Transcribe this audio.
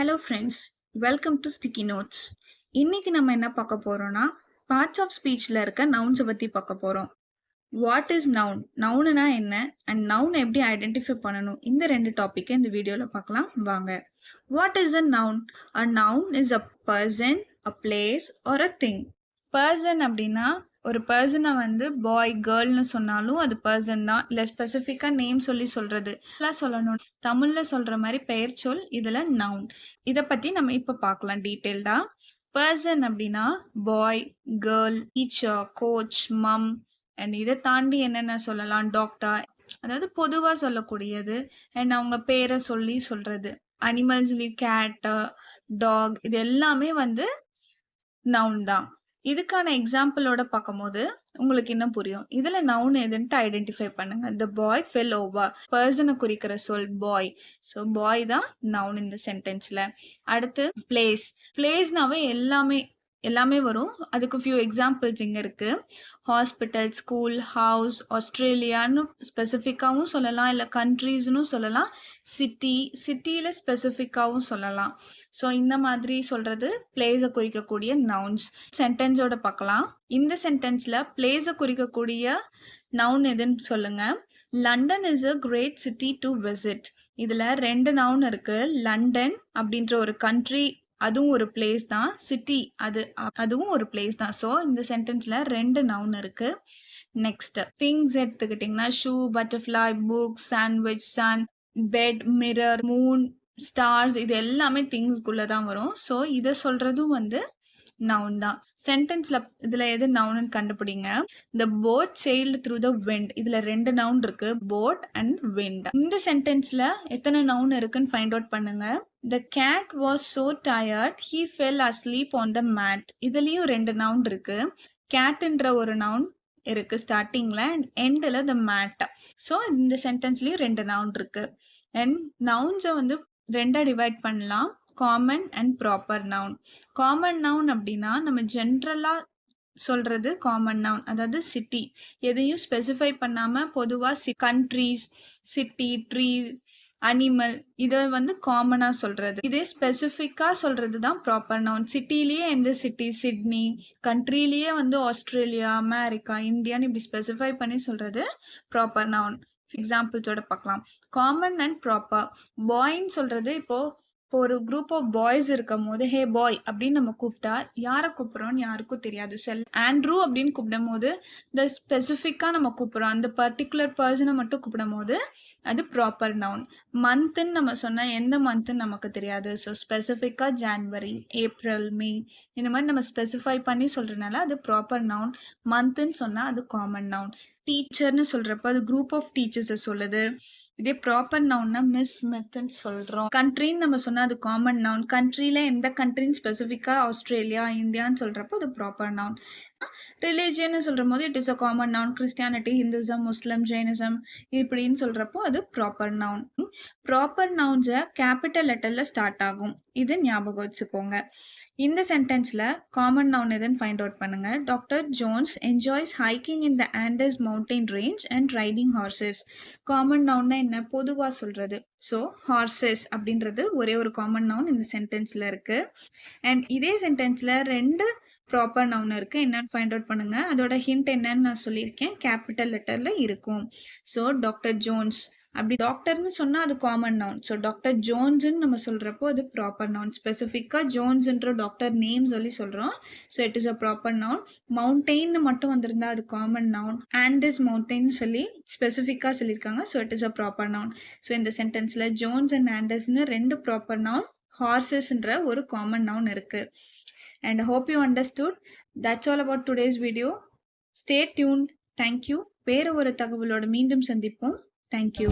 Hello friends, welcome to Sticky Notes. இன்னைக்கு நம்ம என்ன பார்க்க போறோம்னா பார்ட்ஸ் ஆஃப் ஸ்பீச்ல இருக்க நவுன்ஸை பத்தி பார்க்க போறோம். வாட் இஸ் நவுன், நவுன்னா என்ன அண்ட் நவுன் எப்படி ஐடென்டிஃபை பண்ணணும், இந்த ரெண்டு டாபிக் இந்த வீடியோல பார்க்கலாம் வாங்க. What is a noun? A noun is a person, a place or a thing. Person அப்படின்னா ஒரு பர்சனை வந்து பாய் கேர்ள்னு சொன்னாலும் அது பர்சன் தான். இல்லை ஸ்பெசிஃபிக்காக நேம் சொல்றது சொல்லணும். தமிழில் சொல்கிற மாதிரி பெயர் சொல் இதில் நவுன். இதை பற்றி நம்ம இப்போ பார்க்கலாம் டீட்டெயில்டாக. பர்சன் அப்படின்னா boy, girl, teacher, coach, mum and இதை தாண்டி என்னென்ன சொல்லலாம், டாக்டர், அதாவது பொதுவாக சொல்லக்கூடியது. அண்ட் அவங்க பேரை சொல்லி சொல்கிறது. அனிமல்ஸ்லேயும் கேட், டாக், இது எல்லாமே வந்து நவுன் தான். இதுக்கான எக்ஸாம்பிளோட பார்க்கும்போது உங்களுக்கு இன்னும் புரியும். இதுல நவுன் எதுன்ட்டு ஐடென்டிஃபை பண்ணுங்க. The boy fell over. பர்சனை குறிக்கிற சொல் பாய். ஸோ பாய் தான் நவுன் இந்த சென்டென்ஸ்ல. அடுத்து பிளேஸ். பிளேஸ்னாவே எல்லாமே வரும். அதுக்கு ஃபியூ எக்ஸாம்பிள்ஸ் இங்க இருக்கு. ஹாஸ்பிட்டல், ஸ்கூல், ஹவுஸ், ஆஸ்திரேலியான்னு ஸ்பெசிஃபிக்காகவும் சொல்லலாம், இல்லை கண்ட்ரீஸ்னு சொல்லலாம், சிட்டியில ஸ்பெசிஃபிக்காகவும் சொல்லலாம். ஸோ இந்த மாதிரி சொல்றது பிளேஸை குறிக்கக்கூடிய நவுன்ஸ். சென்டென்ஸோட பார்க்கலாம். இந்த சென்டென்ஸ்ல பிளேஸை குறிக்கக்கூடிய நவுன் எதுன்னு சொல்லுங்க. London is a great city to visit. இதுல ரெண்டு நவுன் இருக்கு. லண்டன் அப்படின்ற ஒரு கண்ட்ரி, அதுவும் ஒரு பிளேஸ் தான். சிட்டி அதுவும் ஒரு பிளேஸ் தான். ஸோ இந்த சென்டென்ஸ்ல ரெண்டு நவுன் இருக்கு. நெக்ஸ்ட் திங்ஸ் எடுத்துக்கிட்டிங்கன்னா shoe, butterfly, book, sandwich, sun, bed, mirror, moon, stars, இது எல்லாமே திங்ஸ்குள்ள தான் வரும். ஸோ இதை சொல்றதும் வந்து நவுன் தான். சென்டென்ஸ்ல இதுல எது நவுன்னு கண்டுபிடிங்க. The boat sailed through the wind. இதுல ரெண்டு நவுன் இருக்கு, boat and wind. இந்த சென்டென்ஸ்ல எத்தனை நவுன் இருக்குன்னு ஃபைண்ட் அவுட் பண்ணுங்க. The cat was so tired he fell asleep on the mat. இதுலயும் ரெண்டு நவுன் இருக்கு. கேட்ன்ற ஒரு நவுன் இருக்கு ஸ்டார்டிங்ல அண்ட் எண்ட்ல the mat. ஸோ இந்த சென்டென்ஸ்லயும் ரெண்டு நவுன் இருக்கு. அண்ட் நவுன்ஸை வந்து ரெண்டா டிவைட் பண்ணலாம். Common and proper noun. Common noun அப்படின்னா நம்ம ஜென்ரலா சொல்றது காமன் நவுன், அதாவது சிட்டி. எதையும் ஸ்பெசிஃபை பண்ணாம பொதுவா கண்ட்ரீஸ், சிட்டி, ட்ரீஸ், அனிமல், இதை வந்து காமனா சொல்றது. இதே ஸ்பெசிஃபிக்கா சொல்றது தான் ப்ராப்பர் நவுன். சிட்டிலேயே எந்த சிட்டி, சிட்னி, கண்ட்ரிலேயே வந்து ஆஸ்திரேலியா, அமெரிக்கா, இந்தியான்னு இப்படி ஸ்பெசிஃபை பண்ணி சொல்றது ப்ராப்பர் நவுன். எக்ஸாம்பிள்ஸோட பார்க்கலாம். Common and proper. பாய்ன்னு சொல்றது இப்போ ஒரு குரூப் ஆஃப் பாய்ஸ் இருக்கும் போது ஹே பாய் அப்படின்னு நம்ம கூப்பிட்டா யாரை கூப்பிடுறோம்னு யாருக்கும் தெரியாது. ஆண்ட்ரூ அப்படின்னு கூப்பிடும் போது இந்த ஸ்பெசிஃபிக்கா நம்ம கூப்பிடுறோம், அந்த பர்டிகுலர் பர்சனை மட்டும் கூப்பிடும் போது அது ப்ராப்பர் நவுன். மந்த்ன்னு நம்ம சொன்னா எந்த மந்த்ன்னு நமக்கு தெரியாது. ஸோ ஸ்பெசிஃபிக்கா ஜான்வரி, ஏப்ரல், மே, இந்த மாதிரி நம்ம ஸ்பெசிஃபை பண்ணி சொல்றதுனால அது ப்ராப்பர் நவுன். மந்த்ன்னு சொன்னா அது காமன் நவுன். டீச்சர்னு சொல்றப்ப அது குரூப் ஆஃப் டீச்சர்ஸை சொல்லுது. இதே ப்ராப்பர் நவுன்னா மிஸ், மித்ன்னு சொல்றோம். கண்ட்ரின்னு நம்ம சொன்னா அது காமன் நவுன். கண்ட்ரில எந்த கண்ட்ரின்னு ஸ்பெசிஃபிக்கா ஆஸ்திரேலியா, இந்தியான்னு சொல்றப்போ அது ப்ராப்பர் நவுன். ரிலிஜியன் சொல்ற போது it is a common noun. Christianity, Hinduism, Muslim, Jainism இப்படின்னு சொல்றப்போ அது ப்ராப்பர் நவுன். ப்ராப்பர் நவுன்ஸை கேபிட்டல் லெட்டர்ல ஸ்டார்ட் ஆகும். இது ஞாபகம் வச்சுக்கோங்க. இந்த சென்டென்ஸ்ல காமன் நவுன் எதுன்னு ஃபைண்ட் அவுட் பண்ணுங்க. Doctor Jones enjoys hiking in the Andes mountain range and riding horses. Common நவுன்னா என்ன, பொதுவா சொல்றது. ஸோ ஹார்சஸ் அப்படின்றது ஒரே ஒரு காமன் நவுன் இந்த சென்டென்ஸ்ல இருக்கு. அண்ட் இதே சென்டென்ஸ்ல ரெண்டு ப்ராப்பர் நவுன் இருக்கு. என்னன்னு ஃபைண்ட் அவுட் பண்ணுங்க. அதோட ஹிண்ட் என்னன்னு நான் சொல்லியிருக்கேன், கேபிட்டல் லெட்டர்ல இருக்கும். ஸோ டாக்டர் ஜோன்ஸ் அப்படி டாக்டர்னு சொன்னா அது காமன் நவுன். ஸோ டாக்டர் ஜோன்ஸ்ன்னு நம்ம சொல்றப்போ அது ப்ராப்பர் நவுன். ஸ்பெசிஃபிக்கா ஜோன்ஸ்ன்ற டாக்டர் நேம் சொல்லி சொல்றோம். So it is a proper noun. Mountain மட்டும் வந்திருந்தா அது காமன் நவுன். ஆண்டஸ் மவுண்டெயின் சொல்லி ஸ்பெசிஃபிக்கா சொல்லியிருக்காங்க. So it is a proper noun. So இந்த சென்டென்ஸ்ல ஜோன்ஸ் அண்ட் ஆண்டஸ்ன்னு ரெண்டு ப்ராப்பர் நவுன், ஹார்சஸ்ன்ற ஒரு காமன் நவுன் இருக்கு. And I hope you understood. That's all about today's video. Stay tuned. Thank you. வேற ஒரு தகவலோட மீண்டும் சந்திப்போம். Thank you.